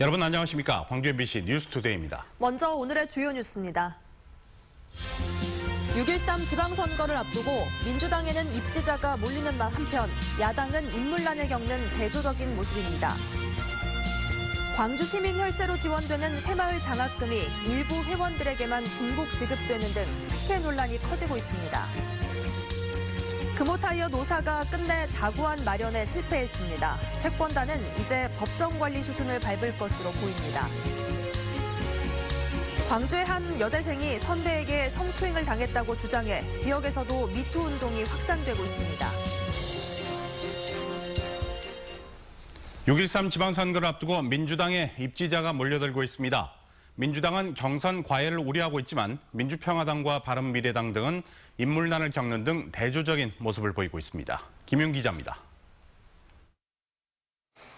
여러분 안녕하십니까? 광주 MBC 뉴스투데이입니다. 먼저 오늘의 주요 뉴스입니다. 6.13 지방선거를 앞두고 민주당에는 입지자가 몰리는 한편 야당은 인물난을 겪는 대조적인 모습입니다. 광주 시민 혈세로 지원되는 새마을 장학금이 일부 회원들에게만 중복 지급되는 등 특혜 논란이 커지고 있습니다. 금호타이어 노사가 끝내 자구안 마련에 실패했습니다. 채권단은 이제 법정 관리 수순을 밟을 것으로 보입니다. 광주의 한 여대생이 선배에게 성추행을 당했다고 주장해 지역에서도 미투 운동이 확산되고 있습니다. 6.13 지방선거를 앞두고 민주당에 입지자가 몰려들고 있습니다. 민주당은 경선 과열을 우려하고 있지만 민주평화당과 바른미래당 등은 인물난을 겪는 등 대조적인 모습을 보이고 있습니다. 김윤 기자입니다.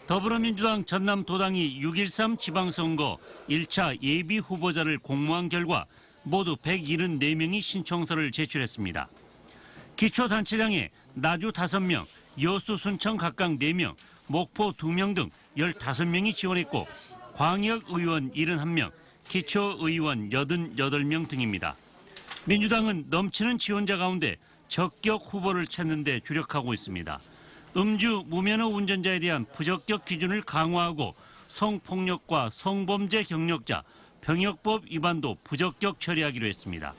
더불어민주당 전남도당이 6.13 지방선거 1차 예비 후보자를 공모한 결과 모두 174명이 신청서를 제출했습니다. 기초단체장에 나주 5명, 여수, 순천 각각 4명, 목포 2명 등 15명이 지원했고 광역의원 71명, 기초의원 88명 등입니다. 민주당은 넘치는 지원자 가운데 적격 후보를 찾는 데 주력하고 있습니다. 음주, 무면허 운전자에 대한 부적격 기준을 강화하고 성폭력과 성범죄 경력자, 병역법 위반도 부적격 처리하기로 했습니다.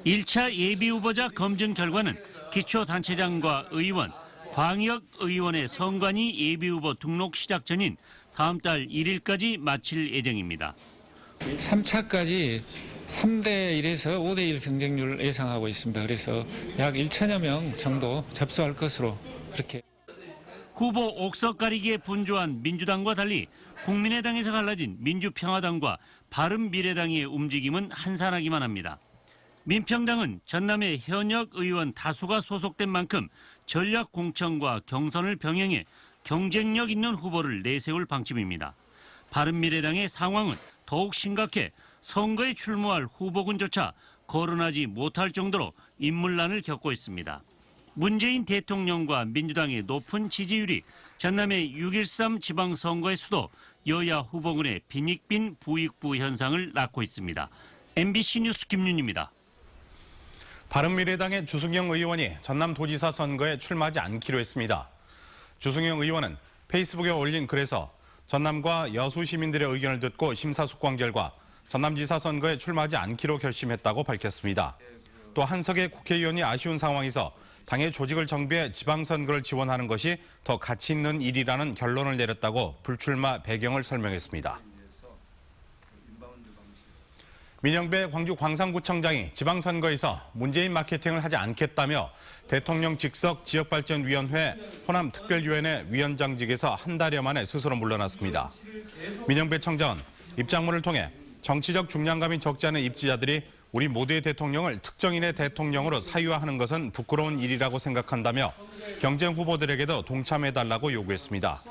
1차 예비후보자 검증 결과는 기초단체장과 의원, 광역의원의 선관위 예비후보 등록 시작 전인 다음 달 1일까지 마칠 예정입니다. 3차까지 3대 1에서 5대 1 경쟁률을 예상하고 있습니다. 그래서 약 1천여 명 정도 접수할 것으로 그렇게. 후보 옥석 가리기에 분주한 민주당과 달리 국민의당에서 갈라진 민주평화당과 바른미래당의 움직임은 한산하기만 합니다. 민평당은 전남의 현역 의원 다수가 소속된 만큼 전략 공천과 경선을 병행해 경쟁력 있는 후보를 내세울 방침입니다. 바른미래당의 상황은 더욱 심각해 선거에 출마할 후보군조차 거론하지 못할 정도로 인물난을 겪고 있습니다. 문재인 대통령과 민주당의 높은 지지율이 전남의 6.13 지방선거의 수도 여야 후보군의 빈익빈 부익부 현상을 낳고 있습니다. MBC 뉴스 김윤입니다. 바른미래당의 주승영 의원이 전남도지사 선거에 출마하지 않기로 했습니다. 주승영 의원은 페이스북에 올린 글에서 전남과 여수 시민들의 의견을 듣고 심사숙고한 결과 전남지사 선거에 출마하지 않기로 결심했다고 밝혔습니다. 또 한석의 국회의원이 아쉬운 상황에서 당의 조직을 정비해 지방선거를 지원하는 것이 더 가치 있는 일이라는 결론을 내렸다고 불출마 배경을 설명했습니다. 민영배 광주 광산구청장이 지방선거에서 문재인 마케팅을 하지 않겠다며 대통령 직속 지역발전위원회 호남특별위원회 위원장직에서 한 달여 만에 스스로 물러났습니다. 민영배 청장은 입장문을 통해 정치적 중량감이 적지 않은 입지자들이 우리 모두의 대통령을 특정인의 대통령으로 사유화하는 것은 부끄러운 일이라고 생각한다며 경쟁 후보들에게도 동참해달라고 요구했습니다.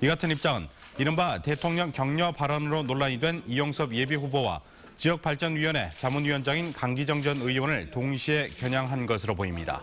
이 같은 입장은 이른바 대통령 격려 발언으로 논란이 된 이용섭 예비후보와 지역발전위원회 자문위원장인 강기정 전 의원을 동시에 겨냥한 것으로 보입니다.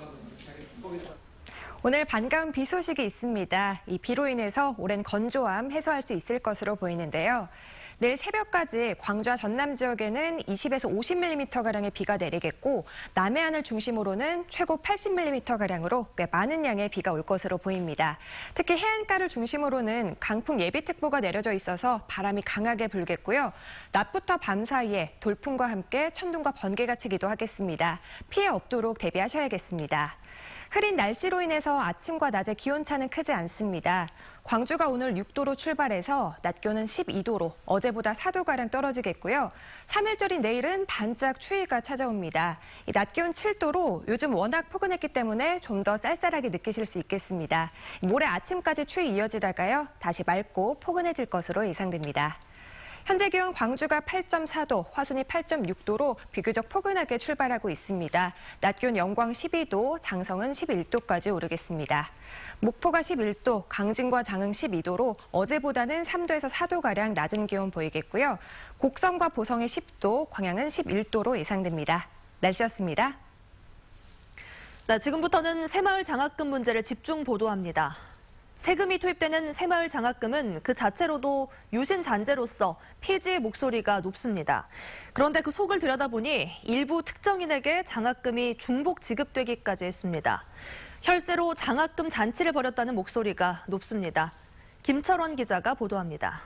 오늘 반가운 비 소식이 있습니다. 이 비로 인해서 오랜 건조함 해소할 수 있을 것으로 보이는데요. 내일 새벽까지 광주와 전남 지역에는 20에서 50mm가량의 비가 내리겠고 남해안을 중심으로는 최고 80mm가량으로 꽤 많은 양의 비가 올 것으로 보입니다. 특히 해안가를 중심으로는 강풍 예비특보가 내려져 있어서 바람이 강하게 불겠고요. 낮부터 밤 사이에 돌풍과 함께 천둥과 번개가 치기도 하겠습니다. 피해 없도록 대비하셔야겠습니다. 흐린 날씨로 인해서 아침과 낮의 기온차는 크지 않습니다. 광주가 오늘 6도로 출발해서 낮 기온은 12도로 어제보다 4도가량 떨어지겠고요. 3일절인 내일은 반짝 추위가 찾아옵니다. 낮 기온 7도로 요즘 워낙 포근했기 때문에 좀 더 쌀쌀하게 느끼실 수 있겠습니다. 모레 아침까지 추위 이어지다가요. 다시 맑고 포근해질 것으로 예상됩니다. 현재 기온 광주가 8.4도, 화순이 8.6도로 비교적 포근하게 출발하고 있습니다. 낮 기온 영광 12도, 장성은 11도까지 오르겠습니다. 목포가 11도, 강진과 장흥 12도로 어제보다는 3도에서 4도가량 낮은 기온 보이겠고요. 곡성과 보성이 10도, 광양은 11도로 예상됩니다. 날씨였습니다. 네, 지금부터는 새마을 장학금 문제를 집중 보도합니다. 세금이 투입되는 새마을 장학금은 그 자체로도 유신 잔재로서 폐지의 목소리가 높습니다. 그런데 그 속을 들여다보니 일부 특정인에게 장학금이 중복 지급되기까지 했습니다. 혈세로 장학금 잔치를 벌였다는 목소리가 높습니다. 김철원 기자가 보도합니다.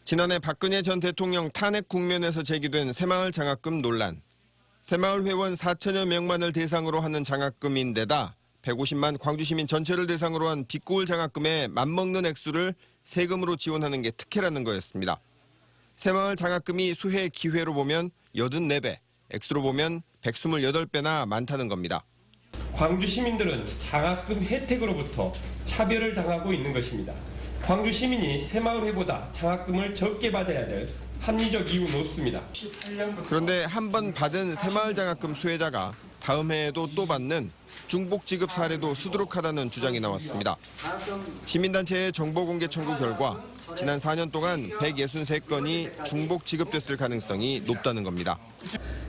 지난해 박근혜 전 대통령 탄핵 국면에서 제기된 새마을 장학금 논란. 새마을 회원 4천여 명만을 대상으로 하는 장학금인데다 150만 광주시민 전체를 대상으로 한 빚고을 장학금에 맞먹는 액수를 세금으로 지원하는 게 특혜라는 거였습니다. 새마을 장학금이 수혜 기회로 보면 84배, 액수로 보면 128배나 많다는 겁니다. 광주 시민들은 장학금 혜택으로부터 차별을 당하고 있는 것입니다. 광주 시민이 새마을회보다 장학금을 적게 받아야 될 합리적 이유는 없습니다. 그런데 한 번 받은 새마을 장학금 수혜자가 다음 해에도 또 받는 중복 지급 사례도 수두룩하다는 주장이 나왔습니다. 시민단체의 정보공개 청구 결과 지난 4년 동안 163건이 중복 지급됐을 가능성이 높다는 겁니다.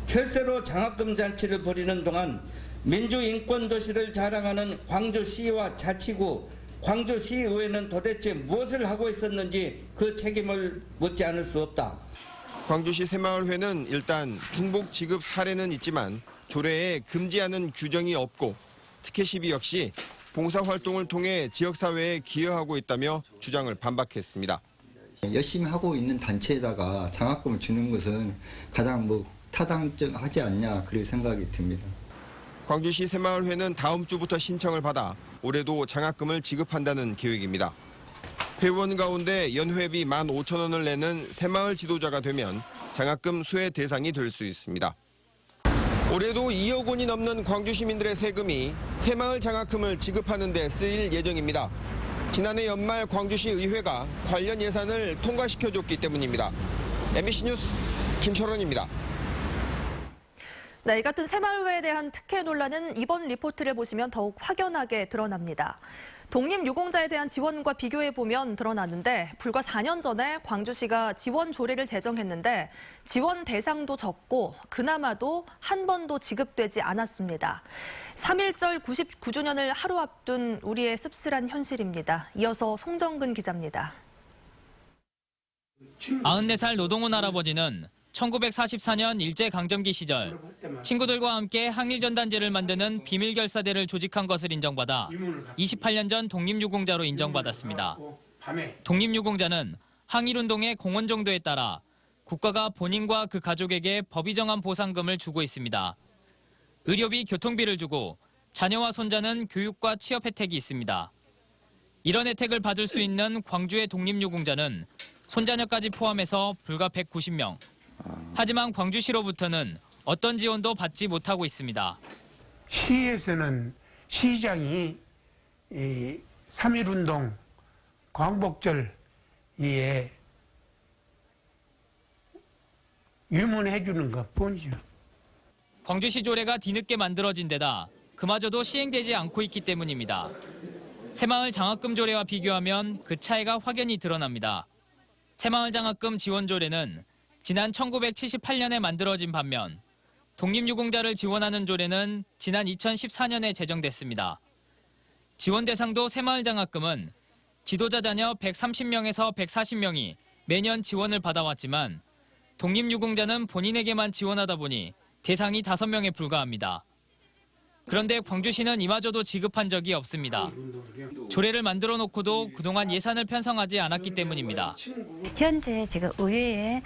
혈세로 장학금 잔치를 벌이는 동안 민주인권도시를 자랑하는 광주시와 자치구, 광주시의회는 도대체 무엇을 하고 있었는지 그 책임을 묻지 않을 수 없다. 광주시 새마을회는 일단 중복 지급 사례는 있지만 조례에 금지하는 규정이 없고 특혜 시비 역시 봉사활동을 통해 지역사회에 기여하고 있다며 주장을 반박했습니다. 열심히 하고 있는 단체에다가 장학금을 주는 것은 가장 타당하지 않냐 그렇게 생각이 듭니다. 광주시 새마을회는 다음 주부터 신청을 받아 올해도 장학금을 지급한다는 계획입니다. 회원 가운데 연회비 15,000원을 내는 새마을 지도자가 되면 장학금 수혜 대상이 될 수 있습니다. 올해도 2억 원이 넘는 광주 시민들의 세금이 새마을 장학금을 지급하는 데 쓰일 예정입니다. 지난해 연말 광주시 의회가 관련 예산을 통과시켜줬기 때문입니다. MBC 뉴스 김철원입니다. 네, 이 같은 새마을회에 대한 특혜 논란은 이번 리포트를 보시면 더욱 확연하게 드러납니다. 독립유공자에 대한 지원과 비교해보면 드러나는데 불과 4년 전에 광주시가 지원 조례를 제정했는데 지원 대상도 적고 그나마도 한 번도 지급되지 않았습니다. 3.1절 99주년을 하루 앞둔 우리의 씁쓸한 현실입니다. 이어서 송정근 기자입니다. 94살 노동훈 할아버지는 1944년 일제강점기 시절 친구들과 함께 항일전단지를 만드는 비밀결사대를 조직한 것을 인정받아 28년 전 독립유공자로 인정받았습니다. 독립유공자는 항일운동의 공헌 정도에 따라 국가가 본인과 그 가족에게 법이 정한 보상금을 주고 있습니다. 의료비, 교통비를 주고 자녀와 손자는 교육과 취업 혜택이 있습니다. 이런 혜택을 받을 수 있는 광주의 독립유공자는 손자녀까지 포함해서 불과 190명. 하지만 광주시로부터는 어떤 지원도 받지 못하고 있습니다. 시에서는 시장이 3.1운동 광복절 에 유문해 주는 것뿐이죠. 광주시 조례가 뒤늦게 만들어진 데다 그마저도 시행되지 않고 있기 때문입니다. 새마을 장학금 조례와 비교하면 그 차이가 확연히 드러납니다. 새마을 장학금 지원 조례는 지난 1978년에 만들어진 반면 독립유공자를 지원하는 조례는 지난 2014년에 제정됐습니다. 지원 대상도 새마을 장학금은 지도자 자녀 130명에서 140명이 매년 지원을 받아왔지만 독립유공자는 본인에게만 지원하다 보니 대상이 5명에 불과합니다. 그런데 광주시는 이마저도 지급한 적이 없습니다. 조례를 만들어 놓고도 그동안 예산을 편성하지 않았기 때문입니다. 현재 지금 의회에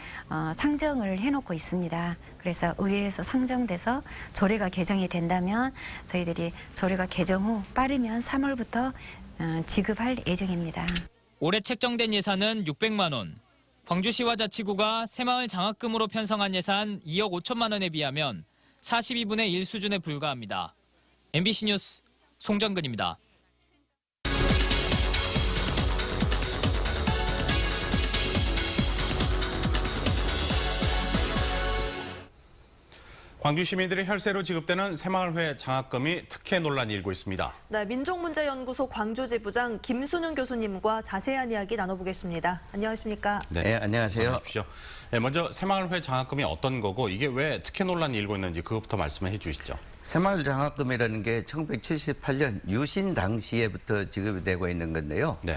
상정을 해놓고 있습니다. 그래서 의회에서 상정돼서 조례가 개정이 된다면 저희들이 조례가 개정 후 빠르면 3월부터 지급할 예정입니다. 올해 책정된 예산은 600만 원. 광주시와 자치구가 새마을 장학금으로 편성한 예산 2억 5천만 원에 비하면 42분의 1 수준에 불과합니다. MBC 뉴스 송정근입니다. 광주 시민들의 혈세로 지급되는 새마을회 장학금이 특혜 논란이 일고 있습니다. 네, 민족문제연구소 광주지부장 김순웅 교수님과 자세한 이야기 나눠보겠습니다. 안녕하십니까? 네, 안녕하세요. 네, 먼저 새마을회 장학금이 어떤 거고 이게 왜 특혜 논란이 일고 있는지 그것부터 말씀을 해주시죠. 새마을 장학금이라는 게 1978년 유신 당시에부터 지급이 되고 있는 건데요. 네.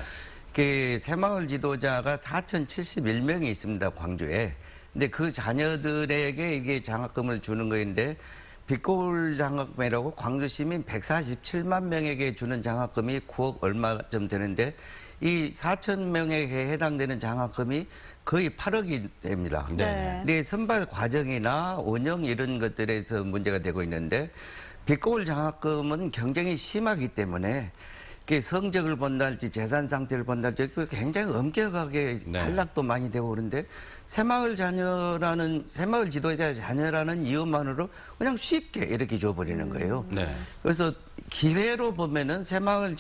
그 새마을 지도자가 4,071명이 있습니다, 광주에. 근데 그 자녀들에게 이게 장학금을 주는 거인데 빛고울 장학금이라고 광주 시민 147만 명에게 주는 장학금이 9억 얼마쯤 되는데 이 4,000명에게 해당되는 장학금이 거의 8억이 됩니다. 네. 근데 선발 과정이나 운영 이런 것들에서 문제가 되고 있는데 빛고울 장학금은 경쟁이 심하기 때문에 성적을 본다할지 재산 상태를 본다할지 굉장히 엄격하게 탈락도 많이 되고 그런데 새마을 지도자 자녀라는 이유만으로 그냥 쉽게 이렇게 줘버리는 거예요. 네. 그래서 기회로 보면은 새마을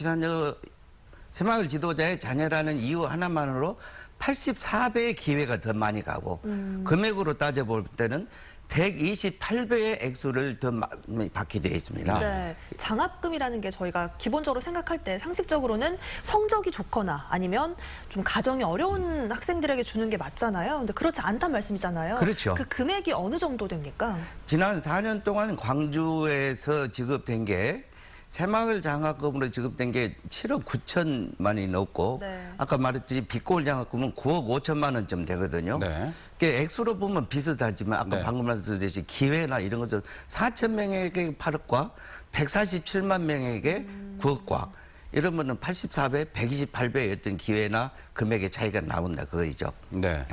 지도자의 자녀라는 이유 하나만으로 84배의 기회가 더 많이 가고 금액으로 따져볼 때는 128배의 액수를 더 많이 받게 되어 있습니다. 네, 장학금이라는 게 저희가 기본적으로 생각할 때 상식적으로는 성적이 좋거나 아니면 좀 가정이 어려운 학생들에게 주는 게 맞잖아요. 근데 그렇지 않단 말씀이잖아요. 그렇죠. 그 금액이 어느 정도 됩니까? 지난 4년 동안 광주에서 지급된 게 새마을 장학금으로 지급된 게 7억 9천만이 넘고 네. 아까 말했듯이 빛고울 장학금은 9억 5천만 원쯤 되거든요. 네. 액수로 보면 비슷하지만 아까 네. 방금 말씀드렸듯이 기회나 이런 것을 4천 명에게 8억과 147만 명에게 9억과 이러면은 84배, 128배의 기회나 금액의 차이가 나온다 그거이죠. 네.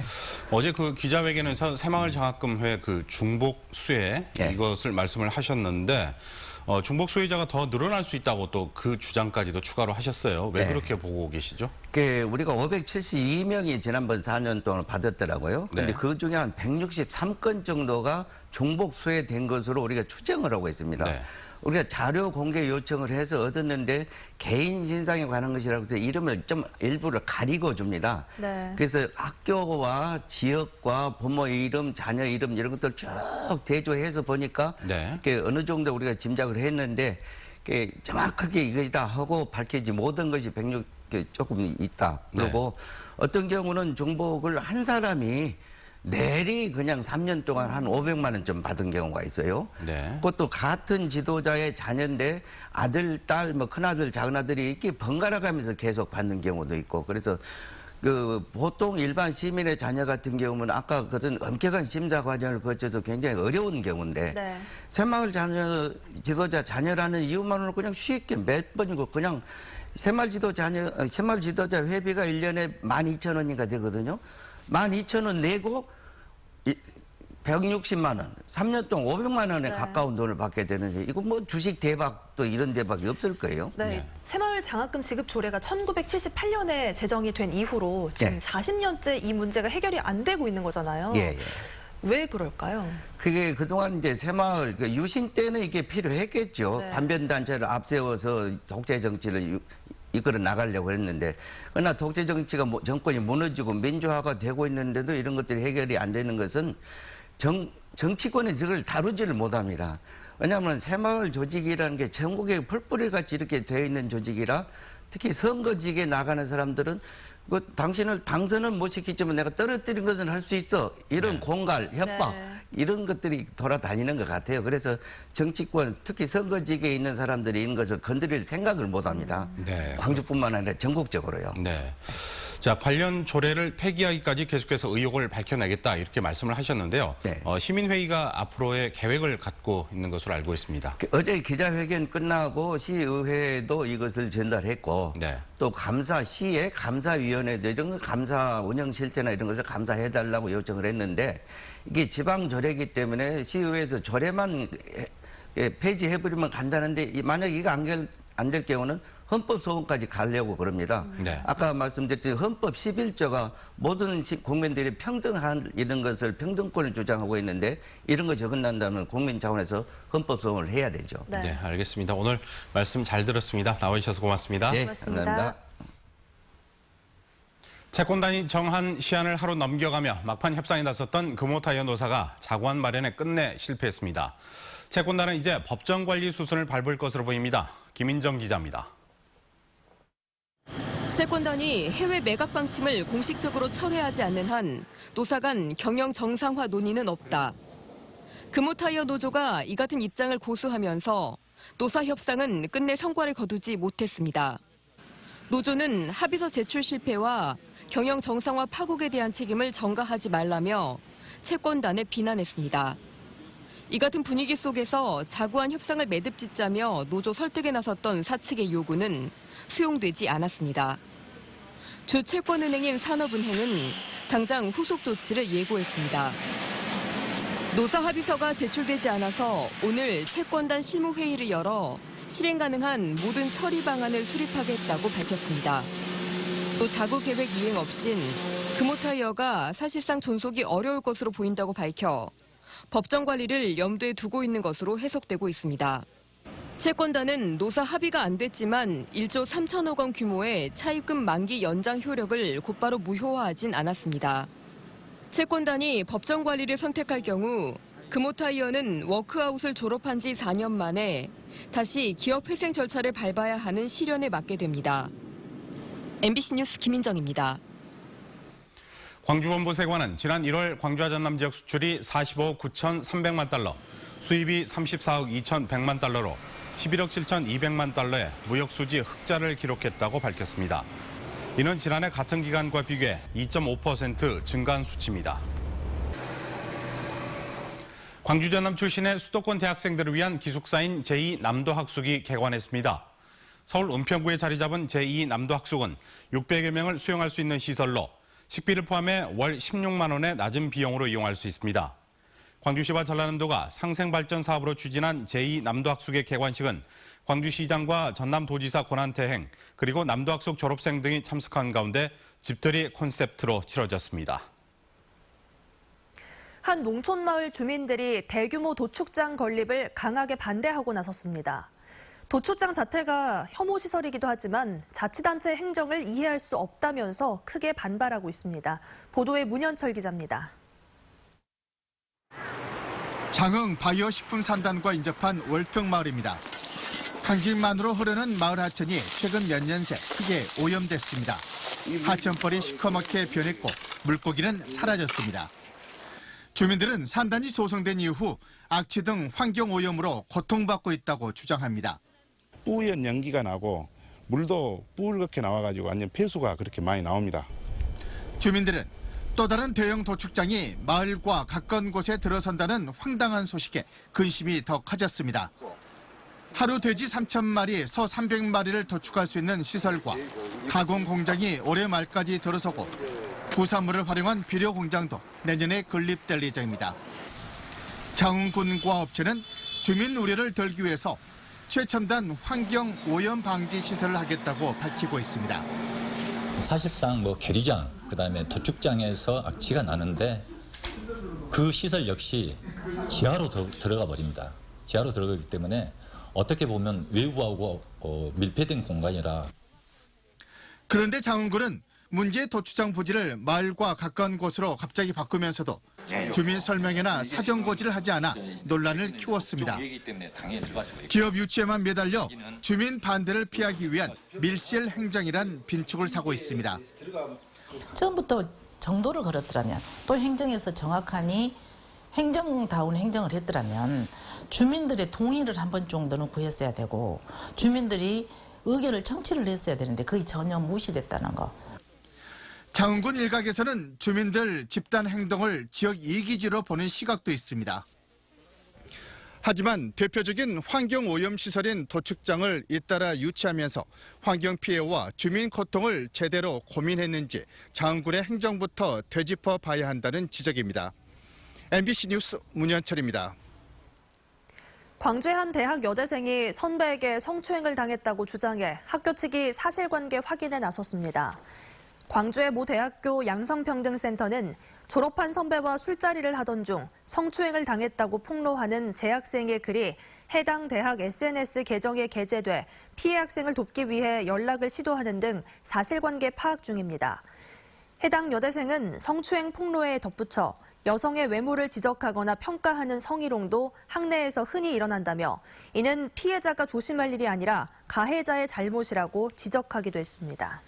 어제 그 기자회견에서 새마을 장학금회 그 중복 수혜 네. 이것을 말씀을 하셨는데 중복 수혜자가 더 늘어날 수 있다고 또 그 주장까지도 추가로 하셨어요. 왜 네. 그렇게 보고 계시죠? 우리가 572명이 지난번 4년 동안 받았더라고요. 근데 네. 그 중에 한 163건 정도가 중복 수혜된 것으로 우리가 추정을 하고 있습니다. 네. 우리가 자료 공개 요청을 해서 얻었는데 개인 신상에 관한 것이라고 해서 이름을 좀 일부러 가리고 줍니다. 네. 그래서 학교와 지역과 부모 이름, 자녀 이름 이런 것들 쭉 대조해서 보니까 네. 어느 정도 우리가 짐작을 했는데 정확하게 이거다 하고 밝혀지지 못한 것이 106 조금 있다. 그리고 어떤 경우는 중복을 한 사람이 내리 그냥 3년 동안 한 500만 원 좀 받은 경우가 있어요. 네. 그것도 같은 지도자의 자녀인데 아들, 딸, 큰아들, 작은아들이 이렇게 번갈아 가면서 계속 받는 경우도 있고 그래서 보통 일반 시민의 자녀 같은 경우는 아까 그런 엄격한 심사 과정을 거쳐서 굉장히 어려운 경우인데 네. 새마을 지도자 자녀라는 이유만으로 그냥 쉽게 몇 번이고 그냥 새마을 지도자 회비가 1년에 12,000원인가 되거든요. 12,000원 내고 160만 원, 3년 동안 500만 원에 네. 가까운 돈을 받게 되는데 이거 뭐 주식 대박도 이런 대박이 없을 거예요. 네. 네. 새마을 장학금 지급 조례가 1978년에 제정이 된 이후로 지금 40년째 이 문제가 해결이 안 되고 있는 거잖아요. 예. 왜 그럴까요? 그게 그동안 이제 새마을 유신 때는 이게 필요했겠죠. 네. 반변 단체를 앞세워서 독재 정치를 이끌어 나가려고 했는데 그러나 독재 정치가 정권이 무너지고 민주화가 되고 있는데도 이런 것들이 해결이 안 되는 것은 정치권이 그걸 다루지를 못합니다. 왜냐하면 새마을 조직이라는 게 전국에 풀뿌리같이 이렇게 되어 있는 조직이라 특히 선거직에 나가는 사람들은 당신을 당선은 못 시키지만 내가 떨어뜨린 것은 할 수 있어. 이런 공갈, 협박 이런 것들이 돌아다니는 것 같아요. 그래서 정치권 특히 선거직에 있는 사람들이 이런 것을 건드릴 생각을 못합니다. 네. 광주뿐만 아니라 전국적으로요. 네. 자, 관련 조례를 폐기하기까지 계속해서 의혹을 밝혀내겠다 이렇게 말씀을 하셨는데요. 네. 시민회의가 앞으로의 계획을 갖고 있는 것으로 알고 있습니다. 어제 기자회견 끝나고 시의회도 이것을 전달했고 네. 또 시의 감사위원회도 이런 감사 운영 실태나 이런 것을 감사해달라고 요청을 했는데 이게 지방조례이기 때문에 시의회에서 조례만 폐지해버리면 간단한데 만약 이거 안 될 경우는 헌법소원까지 가려고 그럽니다. 네. 아까 말씀드렸듯이 헌법 11조가 모든 국민들이 평등한 이런 것을 평등권을 주장하고 있는데 이런 거 적어낸다면 국민 차원에서 헌법소원을 해야 되죠. 네. 네, 알겠습니다. 오늘 말씀 잘 들었습니다. 나와주셔서 고맙습니다. 네, 고맙습니다. 감사합니다. 채권단이 정한 시한을 하루 넘겨가며 막판 협상에 나섰던 금호타이어 노사가 자구안 마련에 끝내 실패했습니다. 채권단은 이제 법정관리 수순을 밟을 것으로 보입니다. 김인정 기자입니다. 채권단이 해외 매각 방침을 공식적으로 철회하지 않는 한 노사 간 경영 정상화 논의는 없다. 금호타이어 노조가 이 같은 입장을 고수하면서 노사 협상은 끝내 성과를 거두지 못했습니다. 노조는 합의서 제출 실패와 경영 정상화 파국에 대한 책임을 전가하지 말라며 채권단을 비난했습니다. 이 같은 분위기 속에서 자구한 협상을 매듭짓자며 노조 설득에 나섰던 사측의 요구는 수용되지 않았습니다. 주 채권은행인 산업은행은 당장 후속 조치를 예고했습니다. 노사 합의서가 제출되지 않아서 오늘 채권단 실무회의를 열어 실행 가능한 모든 처리 방안을 수립하겠다고 밝혔습니다. 또 자구 계획 이행 없인 금호타이어가 사실상 존속이 어려울 것으로 보인다고 밝혀 법정 관리를 염두에 두고 있는 것으로 해석되고 있습니다. 채권단은 노사 합의가 안 됐지만 1조 3천억 원 규모의 차입금 만기 연장 효력을 곧바로 무효화하진 않았습니다. 채권단이 법정 관리를 선택할 경우 금호타이어는 워크아웃을 졸업한 지 4년 만에 다시 기업 회생 절차를 밟아야 하는 시련에 맞게 됩니다. MBC 뉴스 김인정입니다. 광주본부세관은 지난 1월 광주와 전남 지역 수출이 45억 9,300만 달러, 수입이 34억 2,100만 달러로 11억 7,200만 달러의 무역수지 흑자를 기록했다고 밝혔습니다. 이는 지난해 같은 기간과 비교해 2.5% 증가한 수치입니다. 광주 전남 출신의 수도권 대학생들을 위한 기숙사인 제2남도학숙이 개관했습니다. 서울 은평구에 자리 잡은 제2남도학숙은 600여 명을 수용할 수 있는 시설로 식비를 포함해 월 16만 원의 낮은 비용으로 이용할 수 있습니다. 광주시와 전라남도가 상생발전 사업으로 추진한 제2남도학숙의 개관식은 광주시장과 전남도지사 권한태행 그리고 남도학숙 졸업생 등이 참석한 가운데 집들이 콘셉트로 치러졌습니다. 한 농촌마을 주민들이 대규모 도축장 건립을 강하게 반대하고 나섰습니다. 도축장 자체가 혐오시설이기도 하지만 자치단체 행정을 이해할 수 없다면서 크게 반발하고 있습니다. 보도에 문현철 기자입니다. 장흥 바이오 식품 산단과 인접한 월평마을입니다. 강진만으로 흐르는 마을 하천이 최근 몇 년 새 크게 오염됐습니다. 하천벌이 시커멓게 변했고 물고기는 사라졌습니다. 주민들은 산단이 조성된 이후 악취 등 환경 오염으로 고통받고 있다고 주장합니다. 뿌연 연기가 나고 물도 붉게 나와가지고 완전 폐수가 그렇게 많이 나옵니다. 주민들은 또 다른 대형 도축장이 마을과 가까운 곳에 들어선다는 황당한 소식에 근심이 더 커졌습니다. 하루 돼지 3,000마리, 소 300마리를 도축할 수 있는 시설과 가공 공장이 올해 말까지 들어서고 부산물을 활용한 비료 공장도 내년에 건립될 예정입니다. 장흥군과 업체는 주민 우려를 덜기 위해서 최첨단 환경 오염 방지 시설을 하겠다고 밝히고 있습니다. 사실상 계류장, 그다음에 도축장에서 악취가 나는데 그 시설 역시 지하로 들어가 버립니다. 지하로 들어가기 때문에 어떻게 보면 외부하고 밀폐된 공간이라. 그런데 장흥군은 문제의 도축장 부지를 마을과 가까운 곳으로 갑자기 바꾸면서도 주민 설명회나 사전 고지를 하지 않아 논란을 키웠습니다. 기업 유치에만 매달려 주민 반대를 피하기 위한 밀실 행정이란 빈축을 사고 있습니다. 처음부터 정도를 걸었더라면 또 행정에서 정확하니 행정다운 행정을 했더라면 주민들의 동의를 한 번 정도는 구했어야 되고 주민들이 의견을 청취를 했어야 되는데 그게 전혀 무시됐다는 거. 장흥군 일각에서는 주민들 집단 행동을 지역 이기주로 보는 시각도 있습니다. 하지만 대표적인 환경오염시설인 도축장을 잇따라 유치하면서 환경 피해와 주민 고통을 제대로 고민했는지 장흥군의 행정부터 되짚어 봐야 한다는 지적입니다. MBC 뉴스 문현철입니다. 광주의 한 대학 여대생이 선배에게 성추행을 당했다고 주장해 학교 측이 사실관계 확인에 나섰습니다. 광주의 모 대학교 양성평등센터는 졸업한 선배와 술자리를 하던 중 성추행을 당했다고 폭로하는 재학생의 글이 해당 대학 SNS 계정에 게재돼 피해 학생을 돕기 위해 연락을 시도하는 등 사실관계 파악 중입니다. 해당 여대생은 성추행 폭로에 덧붙여 여성의 외모를 지적하거나 평가하는 성희롱도 학내에서 흔히 일어난다며 이는 피해자가 조심할 일이 아니라 가해자의 잘못이라고 지적하기도 했습니다.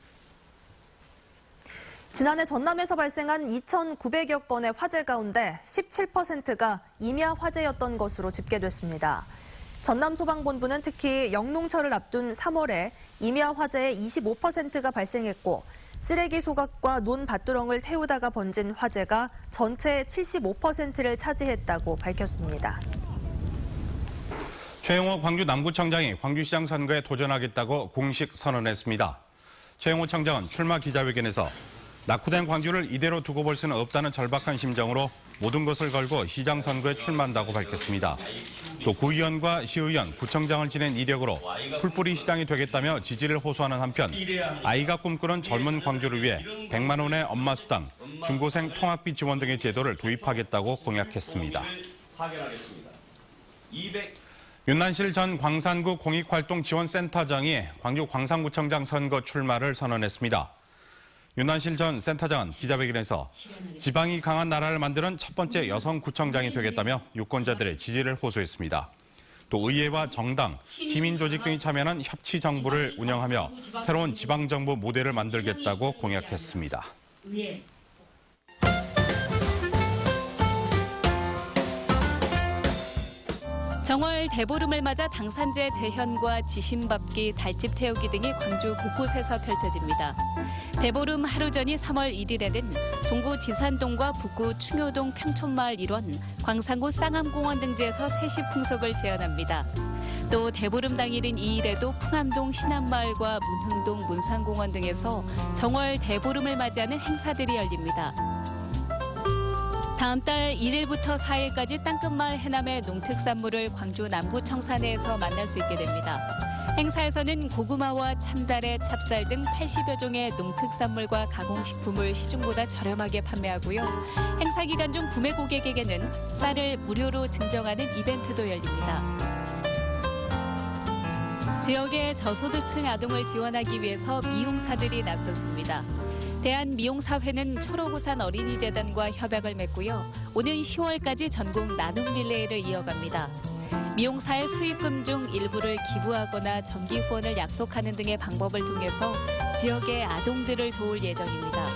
지난해 전남에서 발생한 2,900여 건의 화재 가운데 17%가 임야 화재였던 것으로 집계됐습니다. 전남소방본부는 특히 영농철을 앞둔 3월에 임야 화재의 25%가 발생했고 쓰레기 소각과 논 밭두렁을 태우다가 번진 화재가 전체의 75%를 차지했다고 밝혔습니다. 최영호 광주 남구청장이 광주시장 선거에 도전하겠다고 공식 선언했습니다. 최영호 청장은 출마 기자회견에서 낙후된 광주를 이대로 두고 볼 수는 없다는 절박한 심정으로 모든 것을 걸고 시장 선거에 출마한다고 밝혔습니다. 또 구의원과 시의원, 구청장을 지낸 이력으로 풀뿌리 시장이 되겠다며 지지를 호소하는 한편 아이가 꿈꾸는 젊은 광주를 위해 100만 원의 엄마 수당, 중고생 통학비 지원 등의 제도를 도입하겠다고 공약했습니다. 윤난실 전 광산구 공익활동지원센터장이 광주 광산구청장 선거 출마를 선언했습니다. 윤난실 전 센터장은 기자회견에서 지방이 강한 나라를 만드는 첫 번째 여성 구청장이 되겠다며 유권자들의 지지를 호소했습니다. 또 의회와 정당, 시민조직 등이 참여하는 협치정부를 운영하며 새로운 지방정부 모델을 만들겠다고 공약했습니다. 정월 대보름을 맞아 당산제 재현과 지심밟기, 달집 태우기 등이 광주 곳곳에서 펼쳐집니다. 대보름 하루 전인 3월 1일에는 동구 지산동과 북구 충효동 평촌마을 일원, 광산구 쌍암공원 등지에서 세시 풍속을 재현합니다. 또 대보름 당일인 2일에도 풍암동 신암마을과 문흥동 문산공원 등에서 정월 대보름을 맞이하는 행사들이 열립니다. 다음 달 1일부터 4일까지 땅끝마을 해남의 농특산물을 광주 남구청사내에서 만날 수 있게 됩니다. 행사에서는 고구마와 참다래, 찹쌀 등 80여 종의 농특산물과 가공식품을 시중보다 저렴하게 판매하고요. 행사 기간 중 구매 고객에게는 쌀을 무료로 증정하는 이벤트도 열립니다. 지역의 저소득층 아동을 지원하기 위해서 미용사들이 나섰습니다. 대한미용사회는 초록우산 어린이재단과 협약을 맺고요. 오는 10월까지 전국 나눔 릴레이를 이어갑니다. 미용사의 수익금 중 일부를 기부하거나 정기 후원을 약속하는 등의 방법을 통해서 지역의 아동들을 도울 예정입니다.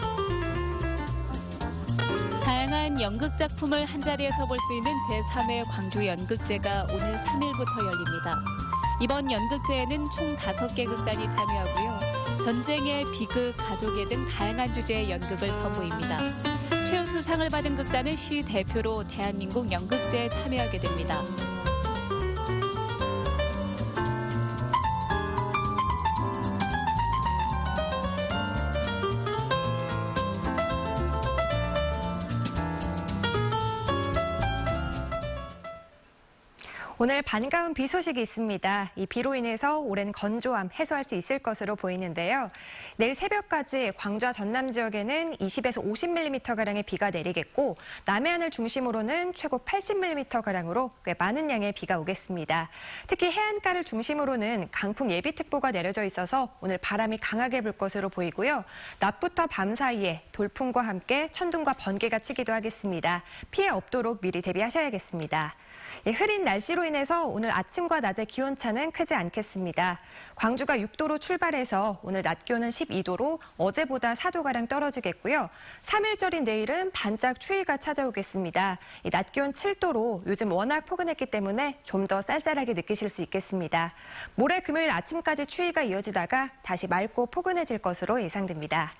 다양한 연극 작품을 한자리에서 볼 수 있는 제3회 광주연극제가 오는 3일부터 열립니다. 이번 연극제에는 총 5개 극단이 참여하고요. 전쟁의 비극, 가족애 등 다양한 주제의 연극을 선보입니다. 최우수상을 받은 극단은 시 대표로 대한민국 연극제에 참여하게 됩니다. 오늘 반가운 비 소식이 있습니다. 이 비로 인해서 오랜 건조함 해소할 수 있을 것으로 보이는데요. 내일 새벽까지 광주와 전남 지역에는 20에서 50mm가량의 비가 내리겠고 남해안을 중심으로는 최고 80mm가량으로 꽤 많은 양의 비가 오겠습니다. 특히 해안가를 중심으로는 강풍 예비특보가 내려져 있어서 오늘 바람이 강하게 불 것으로 보이고요. 낮부터 밤 사이에 돌풍과 함께 천둥과 번개가 치기도 하겠습니다. 피해 없도록 미리 대비하셔야겠습니다. 흐린 날씨로 인해서 오늘 아침과 낮의 기온차는 크지 않겠습니다. 광주가 6도로 출발해서 오늘 낮 기온은 12도로 어제보다 4도가량 떨어지겠고요. 3일절인 내일은 반짝 추위가 찾아오겠습니다. 낮 기온 7도로 요즘 워낙 포근했기 때문에 좀 더 쌀쌀하게 느끼실 수 있겠습니다. 모레 금요일 아침까지 추위가 이어지다가 다시 맑고 포근해질 것으로 예상됩니다.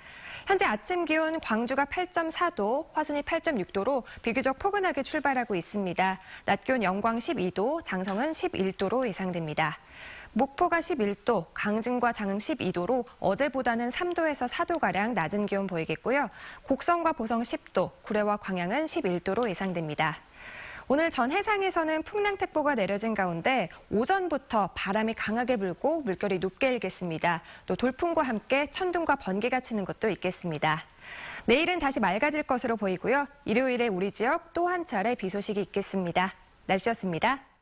현재 아침 기온 광주가 8.4도, 화순이 8.6도로 비교적 포근하게 출발하고 있습니다. 낮 기온 영광 12도, 장성은 11도로 예상됩니다. 목포가 11도, 강진과 장흥 12도로 어제보다는 3도에서 4도가량 낮은 기온 보이겠고요. 곡성과 보성 10도, 구례와 광양은 11도로 예상됩니다. 오늘 전 해상에서는 풍랑특보가 내려진 가운데 오전부터 바람이 강하게 불고 물결이 높게 일겠습니다. 또 돌풍과 함께 천둥과 번개가 치는 것도 있겠습니다. 내일은 다시 맑아질 것으로 보이고요. 일요일에 우리 지역 또 한 차례 비 소식이 있겠습니다. 날씨였습니다.